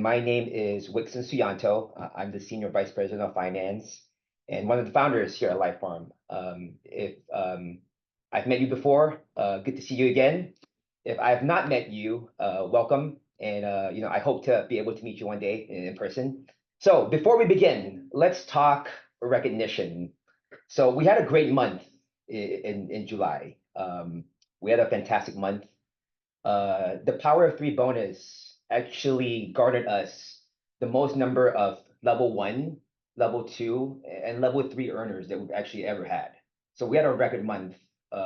My name is Wixon Suyanto. I'm the Senior Vice President of Finance and one of the founders here at LifePharm. If I've met you before, good to see you again. If I have not met you, welcome. And I hope to be able to meet you one day in person. So before we begin, let's talk recognition. So we had a great month in July. We had a fantastic month. The Power of Three bonus actually garnered us the most number of level one, level two, and level three earners that we've actually ever had. So we had a record month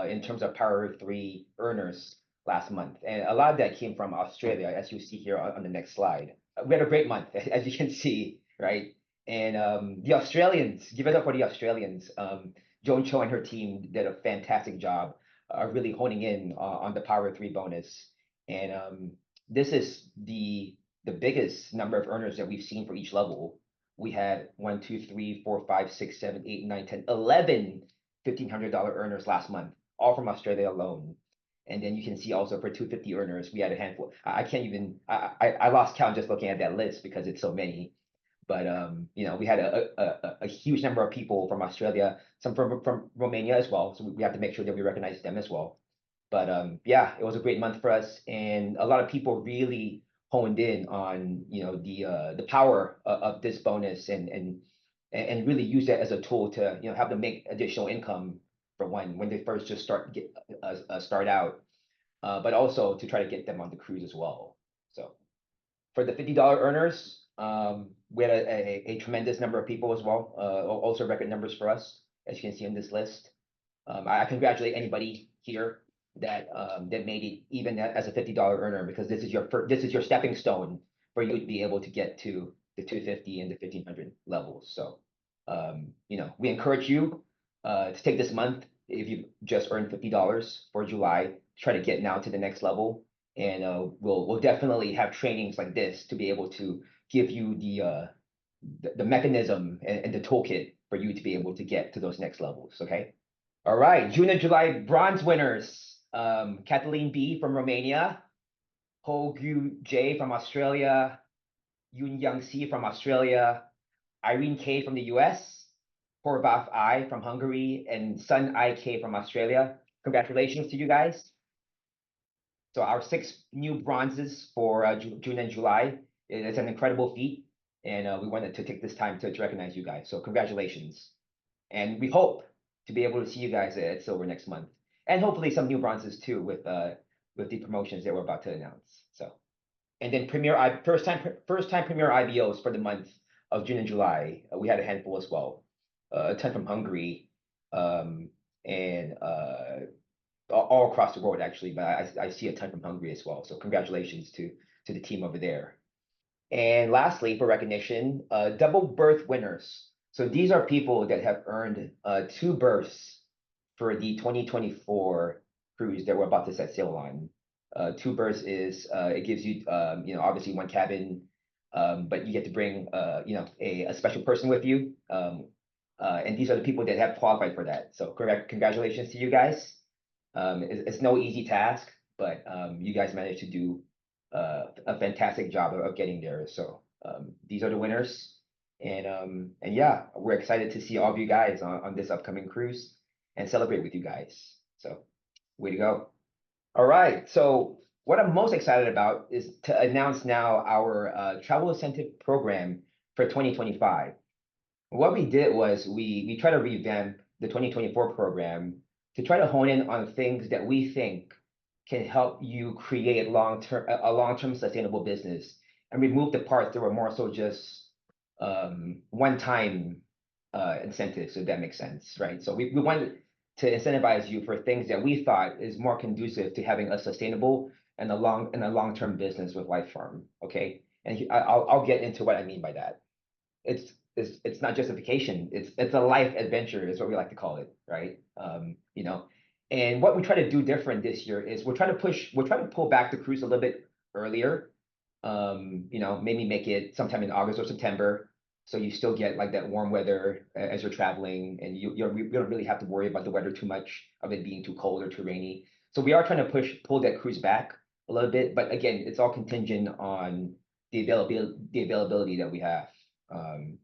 in terms of Power of Three earners last month. And a lot of that came from Australia, as you see here on the next slide. We had a great month, as you can see, right? And the Australians, give it up for the Australians. Joan Cho and her team did a fantastic job really honing in on the Power Three bonus. And this is the biggest number of earners that we've seen for each level. We had 1, 2, 3, 4, 5, 6, 7, 8, 9, 10, 11 $1,500 earners last month, all from Australia alone. And then you can see also for 250 earners, we had a handful. I can't even, I lost count just looking at that list because it's so many. But we had a huge number of people from Australia, some from Romania as well. So we have to make sure that we recognize them as well. But yeah, it was a great month for us, and a lot of people really honed in on the power of this bonus and really use that as a tool to have them make additional income for when they first just start out, but also to try to get them on the cruise as well. So for the $50 earners, we had a tremendous number of people as well, also record numbers for us, as you can see on this list. I congratulate anybody here that made it even as a $50 earner, because this is your stepping stone for you to be able to get to the 250 and the 1500 levels. So we encourage you to take this month, if you just earned $50 for July, try to get now to the next level. And we'll definitely have trainings like this to be able to give you the mechanism and the toolkit for you to be able to get to those next levels. Okay. All right, June and July bronze winners. Kathleen B from Romania, Ho Gu J from Australia, Yoon Young C from Australia, Irene K from the US, Horbaf I from Hungary, and Sun IK from Australia. Congratulations to you guys. So our 6 new bronzes for June and July. It's an incredible feat, and we wanted to take this time to recognize you guys. So congratulations. And we hope to be able to see you guys at Silver next month, and hopefully some new bronzes too with the promotions that we're about to announce. So, and then first time premier IBOs for the month of June and July. We had a handful as well, a ton from Hungary, and all across the world actually. But I see a ton from Hungary as well. So congratulations to the team over there. And lastly, for recognition, double berth winners. So these are people that have earned 2 berths for the 2024 cruise that we're about to set sail on. 2 berths is it gives you obviously 1 cabin, but you get to bring a special person with you. And these are the people that have qualified for that. So congratulations to you guys. It's no easy task, but you guys managed to do a fantastic job of getting there. So these are the winners, and yeah, we're excited to see all of you guys on this upcoming cruise and celebrate with you guys. So way to go. All right, so what I'm most excited about is to announce now our travel incentive program for 2025. What we did was we tried to revamp the 2024 program to try to hone in on things that we think can help you create a long-term sustainable business, and remove the parts that were more so just one-time incentives, if that makes sense, right? So we wanted to incentivize you for things that we thought is more conducive to having a sustainable and a long-term business with LifePharm. Okay, and I'll get into what I mean by that. It's not just a vacation. It's a life adventure, is what we like to call it, right? And what we try to do different this year is we're trying to pull back the cruise a little bit earlier. Maybe make it sometime in August or September, so you still get like that warm weather as you're traveling, and you don't really have to worry about the weather too much of it being too cold or too rainy. So we are trying to pull that cruise back a little bit, but again, it's all contingent on the availability that we have.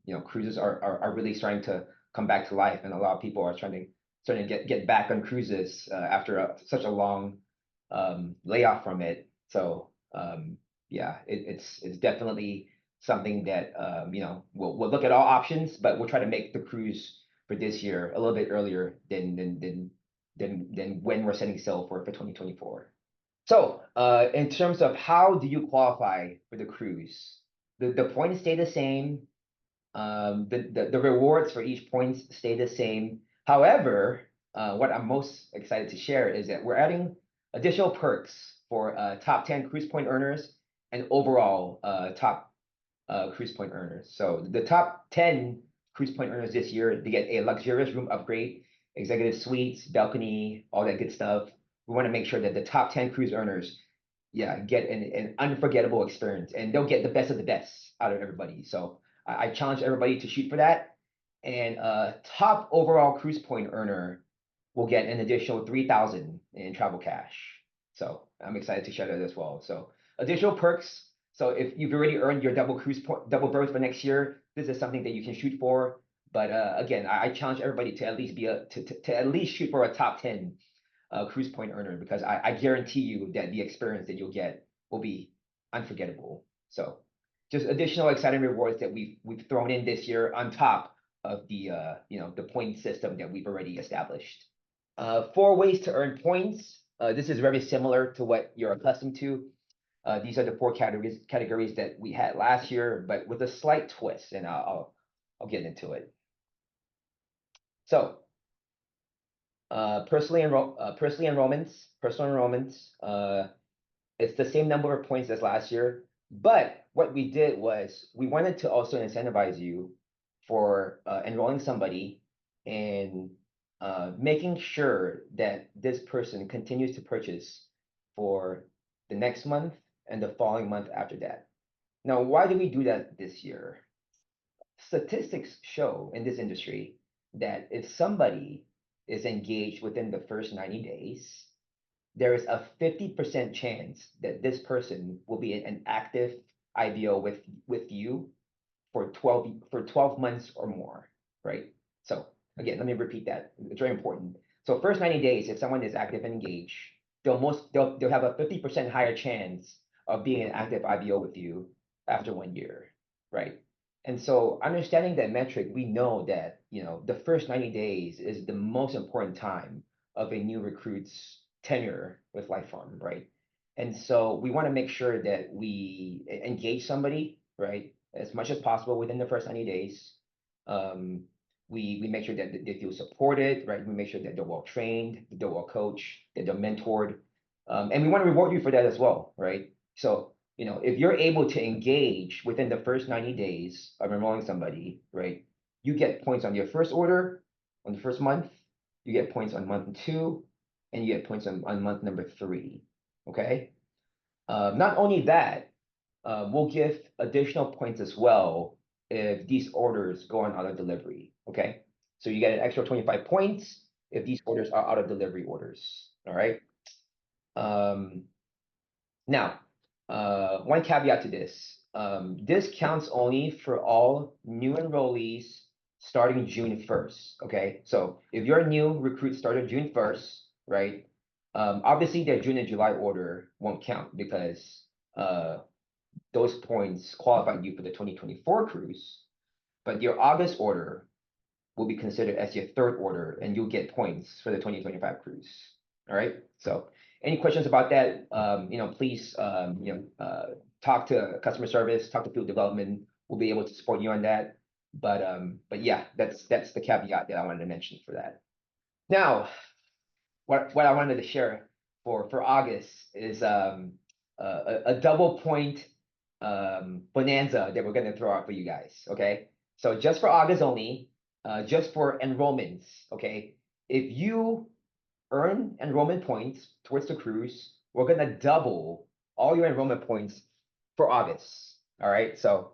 You know, cruises are really starting to come back to life, and a lot of people are starting to get back on cruises after such a long layoff from it. So yeah, it's definitely something that you know, we'll look at all options, but we'll try to make the cruise for this year a little bit earlier than when we're setting sail for 2024. So, in terms of how do you qualify for the cruise, the points stay the same. The rewards for each point stay the same. However, what I'm most excited to share is that we're adding additional perks for top 10 cruise point earners and overall top cruise point earners. So the top 10 cruise point earners this year, they get a luxurious room upgrade, executive suites, balcony, all that good stuff. We want to make sure that the top 10 cruise earners, yeah, get an unforgettable experience, and they'll get the best of the best out of everybody. So I challenge everybody to shoot for that. And top overall cruise point earner will get an additional 3,000 in travel cash. So I'm excited to share that as well. So additional perks. So if you've already earned your double berth for next year, this is something that you can shoot for. But again, I challenge everybody to at least to at least shoot for a top 10 cruise point earner, because I guarantee you that the experience that you'll get will be unforgettable. So just additional exciting rewards that we've thrown in this year on top of the you know, the point system that we've already established. 4 ways to earn points. This is very similar to what you're accustomed to. These are the 4 categories that we had last year, but with a slight twist, and I'll get into it. So personal enrollments. It's the same number of points as last year, but what we did was we wanted to also incentivize you for enrolling somebody and making sure that this person continues to purchase for the next month and the following month after that. Now, why did we do that this year? Statistics show in this industry that if somebody is engaged within the first 90 days, there is a 50% chance that this person will be an active IBO with you for 12 months or more, right? So again, let me repeat that. It's very important. So first 90 days, if someone is active and engaged, they'll have a 50% higher chance of being an active IBO with you after 1 year, right? And so understanding that metric, we know that, you know, the first 90 days is the most important time of a new recruit's tenure with LifePharm, right? And so we want to make sure that we engage somebody, right, as much as possible within the first 90 days. We make sure that they feel supported, right? We make sure that they're well trained, that they're well coached, that they're mentored. And we want to reward you for that as well, right? So, you know, if you're able to engage within the first 90 days of enrolling somebody, right, you get points on your first order on the first month, you get points on month 2, and you get points on month number 3, okay? Not only that, we'll give additional points as well if these orders go on auto delivery, okay? So you get an extra 25 points if these orders are auto delivery orders, all right? Now, one caveat to this. This counts only for all new enrollees starting June 1st, okay? So if you're a new recruit started June 1st, right? Obviously their June and July order won't count because those points qualified you for the 2024 cruise, but your August order will be considered as your third order, and you'll get points for the 2025 cruise. All right. So, any questions about that? You know, please, talk to customer service, talk to field development. We'll be able to support you on that. But yeah, that's the caveat that I wanted to mention for that. Now, what I wanted to share for August is a double point bonanza that we're going to throw out for you guys. Okay, so just for August only, just for enrollments. Okay, if you earn enrollment points towards the cruise, we're going to double all your enrollment points for August. All right, so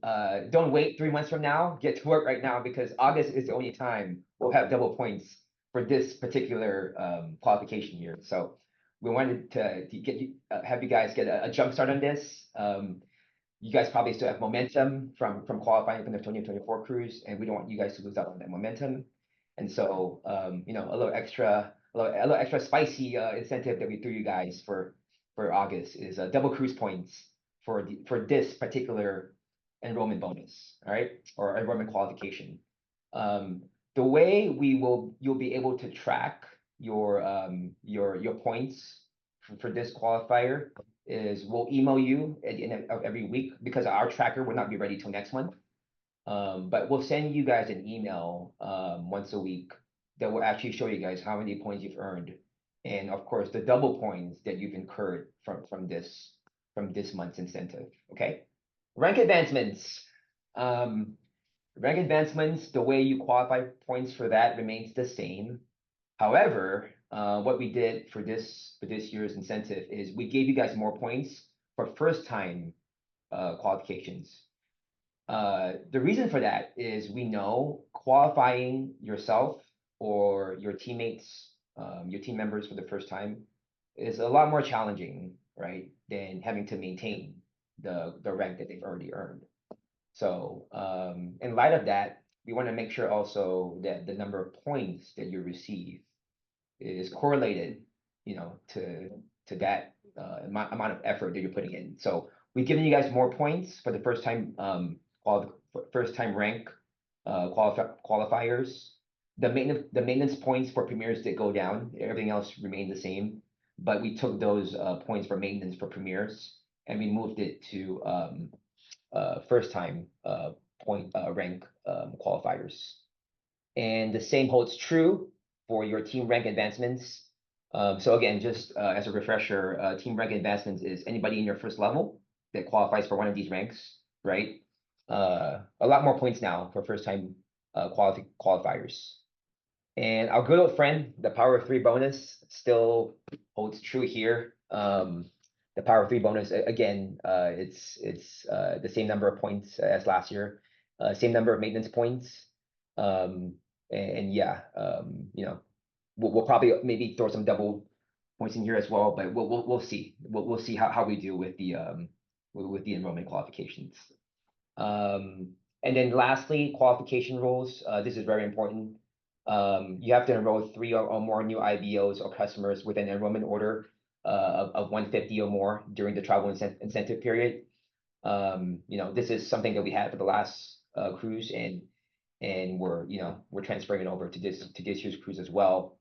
don't wait 3 months from now. Get to work right now, because August is the only time we'll have double points for this particular qualification year. So we wanted to get you, have you guys get a jump start on this. You guys probably still have momentum from qualifying from the 2024 cruise, and we don't want you guys to lose out on that momentum. And so, you know, a little extra spicy incentive that we threw you guys for August is double cruise points for this particular enrollment bonus, all right, or enrollment qualification. Um, the way you'll be able to track your points for this qualifier is we'll email you at the end of every week because our tracker will not be ready till next month. But we'll send you guys an email once a week that will actually show you guys how many points you've earned, and of course the double points that you've incurred from this month's incentive. Okay, rank advancements. Um, Rank advancements, the way you qualify points for that remains the same. However, what we did for this year's incentive is we gave you guys more points for first time qualifications. The reason for that is we know qualifying yourself or your teammates, your team members for the first time is a lot more challenging, right, than having to maintain the rank that they've already earned. So, in light of that, we want to make sure also that the number of points that you receive is correlated, you know, to that amount of effort that you're putting in. So we've given you guys more points for the first time rank qualifiers. The maintenance points for premiers did go down. Everything else remained the same, but we took those points for maintenance for premiers and we moved it to first time point rank qualifiers. And the same holds true for your team rank advancements. So again, just as a refresher, team rank advancements is anybody in your first level that qualifies for one of these ranks, right? A lot more points now for first time qualifiers. And our good old friend, the Power of Three bonus, still holds true here. The Power of Three bonus, again, it's the same number of points as last year, same number of maintenance points. And yeah, you know, we'll probably maybe throw some double points in here as well, but we'll see. We'll see how we do with the enrollment qualifications. And then lastly, qualification rules. This is very important. You have to enroll 3 or more new IBOs or customers with an enrollment order of 150 or more during the travel incentive period. You know, this is something that we had for the last cruise, and we're transferring it over to this year's cruise as well.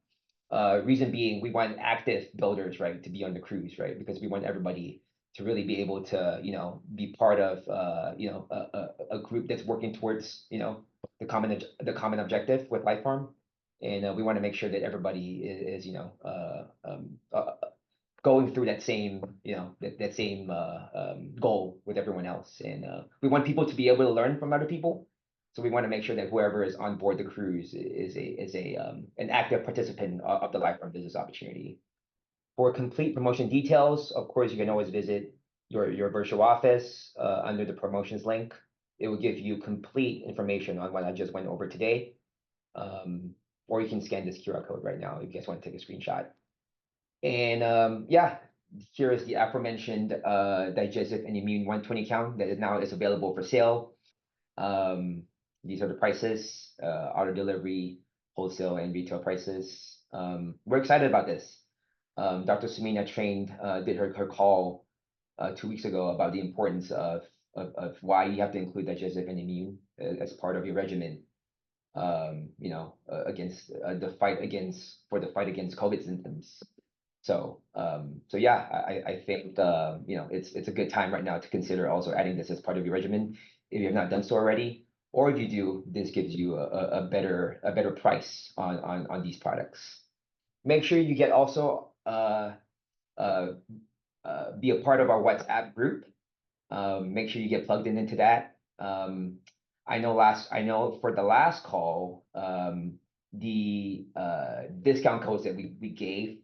Reason being, we want active builders, right, to be on the cruise, right, because we want everybody to really be able to, you know, be part of, you know, a group that's working towards, you know, the common objective with LifePharm, and we want to make sure that everybody is you know, going through that same, you know, that same goal with everyone else, and we want people to be able to learn from other people. So we want to make sure that whoever is on board the cruise is an active participant of the LifePharm business opportunity. For complete promotion details, of course, you can always visit your virtual office under the promotions link. It will give you complete information on what I just went over today. Or you can scan this QR code right now if you guys want to take a screenshot. And yeah, here is the aforementioned digestive and immune 120 count that is now available for sale. These are the prices, auto delivery, wholesale, and retail prices. We're excited about this. Dr. Sumina did her call 2 weeks ago about the importance of why you have to include digestive and immune as part of your regimen. You know, against the fight against COVID symptoms. So yeah, I think you know, it's a good time right now to consider also adding this as part of your regimen if you have not done so already, or if you do, this gives you a better price on these products. Make sure you get also be a part of our WhatsApp group. Make sure you get plugged into that. I know for the last call, the discount codes that we gave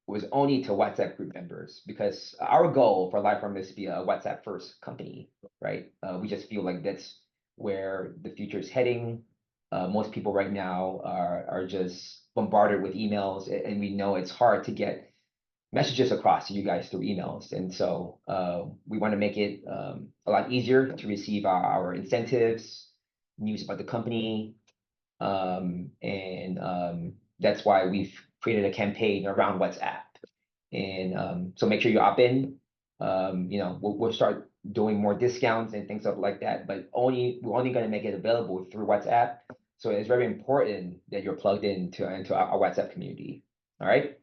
was only to WhatsApp group members, because our goal for LifePharm is to be a WhatsApp first company, right? We just feel like that's where the future is heading. Most people right now are just bombarded with emails, and we know it's hard to get messages across to you guys through emails. And so we want to make it a lot easier to receive our incentives, news about the company. That's why we've created a campaign around WhatsApp. And so make sure you opt in. We'll start doing more discounts and things like that, but we're only going to make it available through WhatsApp. So it's very important that you're plugged into our WhatsApp community. All right.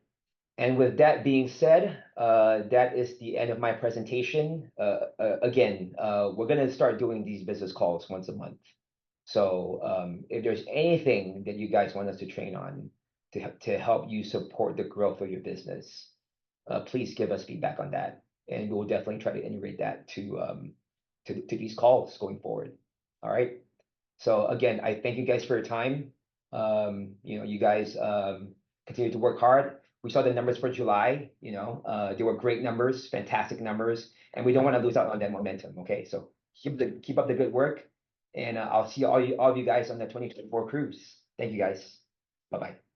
And with that being said, that is the end of my presentation. Again, we're going to start doing these business calls once a month. So if there's anything that you guys want us to train on to help you support the growth of your business, please give us feedback on that. And we'll definitely try to integrate that to these calls going forward. All right. So again, I thank you guys for your time. You guys continue to work hard. We saw the numbers for July. They were great numbers, fantastic numbers, and we don't want to lose out on that momentum. Okay, so keep up the good work, and I'll see all of you guys on the 2024 cruise. Thank you guys. Bye bye.